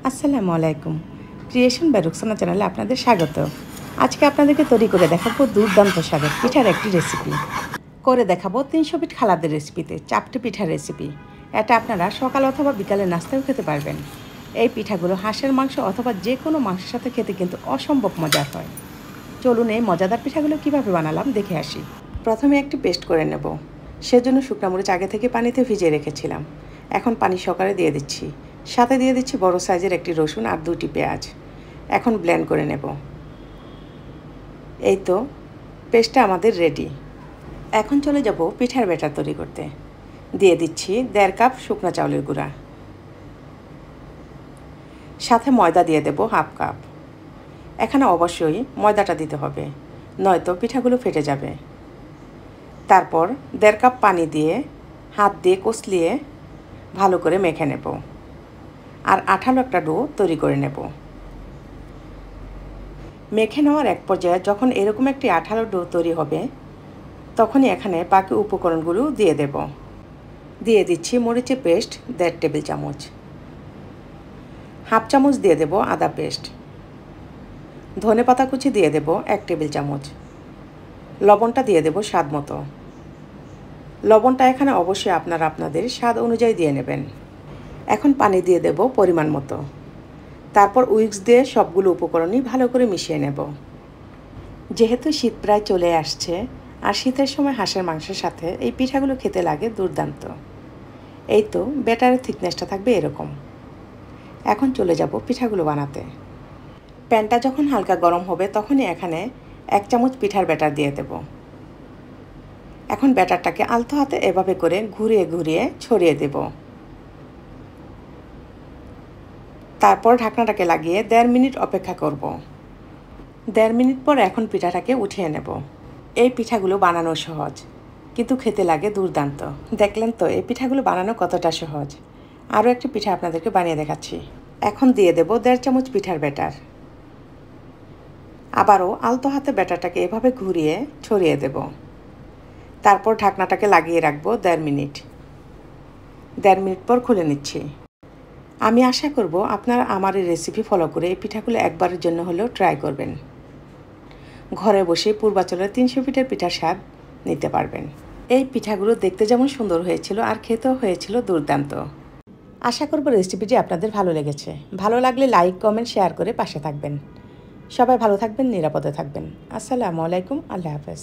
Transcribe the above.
আসসালামু আলাইকুম। Creation by Rukhsana চ্যানেলে আপনাদের স্বাগত। আজকে আপনাদেরকে তৈরি করে দেখাবো দুর্দান্ত স্বাদের পিঠার একটি রেসিপি। করে দেখাবো 300 ফিট খালাদের রেসিপিতে চাপটি পিঠার রেসিপি। এটা আপনারা সকাল অথবা বিকালে নাস্তাও খেতে পারবেন। এই পিঠাগুলো হাঁসের মাংস অথবা যে কোনো মাংসের সাথে খেতে কিন্তু অসম্ভব মজার হয়। চলুন এই মজাদার পিঠাগুলো কীভাবে বানালাম দেখে আসি। প্রথমে একটি পেস্ট করে নেব। সেজন্য শুকনো মরিচ আগে থেকে পানিতে ভিজিয়ে রেখেছিলাম। এখন পানি সকালে দিয়ে দিচ্ছি। সাথে দিয়ে দিচ্ছি বড় সাইজের একটি রসুন আর 2টি পেঁয়াজ। এখন ব্লেন্ড করে নেব। এই তো পেস্টটা আমাদের রেডি। এখন চলে যাব পিঠার ব্যাটার তৈরি করতে। দিয়ে দিচ্ছি 1.5 কাপ শুকনো চাউলের গুঁড়া। সাথে ময়দা দিয়ে দেব 1/2 কাপ। এখানে অবশ্যই ময়দাটা দিতে হবে, নয়তো পিঠাগুলো ফেটে যাবে। তারপর 1.5 কাপ পানি দিয়ে হাত দিয়ে কষলিয়ে ভালো করে মেখে নেব আর আঠালো একটা ডো তৈরি করে নেব। মেখে নেওয়ার এক পর্যায়ে যখন এরকম একটি আঠালো ডো তৈরি হবে তখনই এখানে বাকি উপকরণগুলো দিয়ে দেব। দিয়ে দিচ্ছি মরিচের পেস্ট 1.5 টেবিল চামচ, 1/2 চামচ দিয়ে দেব আদা পেস্ট, ধনেপাতা কুচি দিয়ে দেব 1 টেবিল চামচ, লবণটা দিয়ে দেব স্বাদ মতো। লবণটা এখানে অবশ্যই আপনারা আপনাদের স্বাদ অনুযায়ী দিয়ে নেবেন। এখন পানি দিয়ে দেব পরিমাণ মতো। তারপর উইক্স দিয়ে সবগুলো উপকরণই ভালো করে মিশিয়ে নেব। যেহেতু শীত প্রায় চলে আসছে আর শীতের সময় হাঁসের মাংসের সাথে এই পিঠাগুলো খেতে লাগে দুর্দান্ত। এই তো ব্যাটারের থিকনেসটা থাকবে এরকম। এখন চলে যাব পিঠাগুলো বানাতে। প্যানটা যখন হালকা গরম হবে তখনই এখানে 1 চামচ পিঠার ব্যাটার দিয়ে দেব। এখন ব্যাটারটাকে আলতো হাতে এভাবে করে ঘুরিয়ে ঘুরিয়ে ছড়িয়ে দেব। তারপর ঢাকনাটাকে লাগিয়ে 1.5 মিনিট অপেক্ষা করব। 1.5 মিনিট পর এখন পিঠাটাকে উঠিয়ে নেব। এই পিঠাগুলো বানানো সহজ, কিন্তু খেতে লাগে দুর্দান্ত। দেখলেন তো এই পিঠাগুলো বানানো কতটা সহজ। আরও একটি পিঠা আপনাদেরকে বানিয়ে দেখাচ্ছি। এখন দিয়ে দেব 1.5 চামচ পিঠার ব্যাটার। আবারও আলতো হাতে ব্যাটারটাকে এভাবে ঘুরিয়ে ছড়িয়ে দেব। তারপর ঢাকনাটাকে লাগিয়ে রাখবো 1.5 মিনিট। 1.5 মিনিট পর খুলে নিচ্ছি। আমি আশা করব আপনারা আমার এই রেসিপি ফলো করে এই পিঠাগুলো একবারের জন্য হলেও ট্রাই করবেন। ঘরে বসে পূর্বাচলের 300 ফিটের পিঠার স্বাদ নিতে পারবেন। এই পিঠাগুলো দেখতে যেমন সুন্দর হয়েছিল আর খেতেও হয়েছিল দুর্দান্ত। আশা করব রেসিপিটি আপনাদের ভালো লেগেছে। ভালো লাগলে লাইক, কমেন্ট, শেয়ার করে পাশে থাকবেন। সবাই ভালো থাকবেন, নিরাপদে থাকবেন। আসসালামু আলাইকুম। আল্লাহ হাফেজ।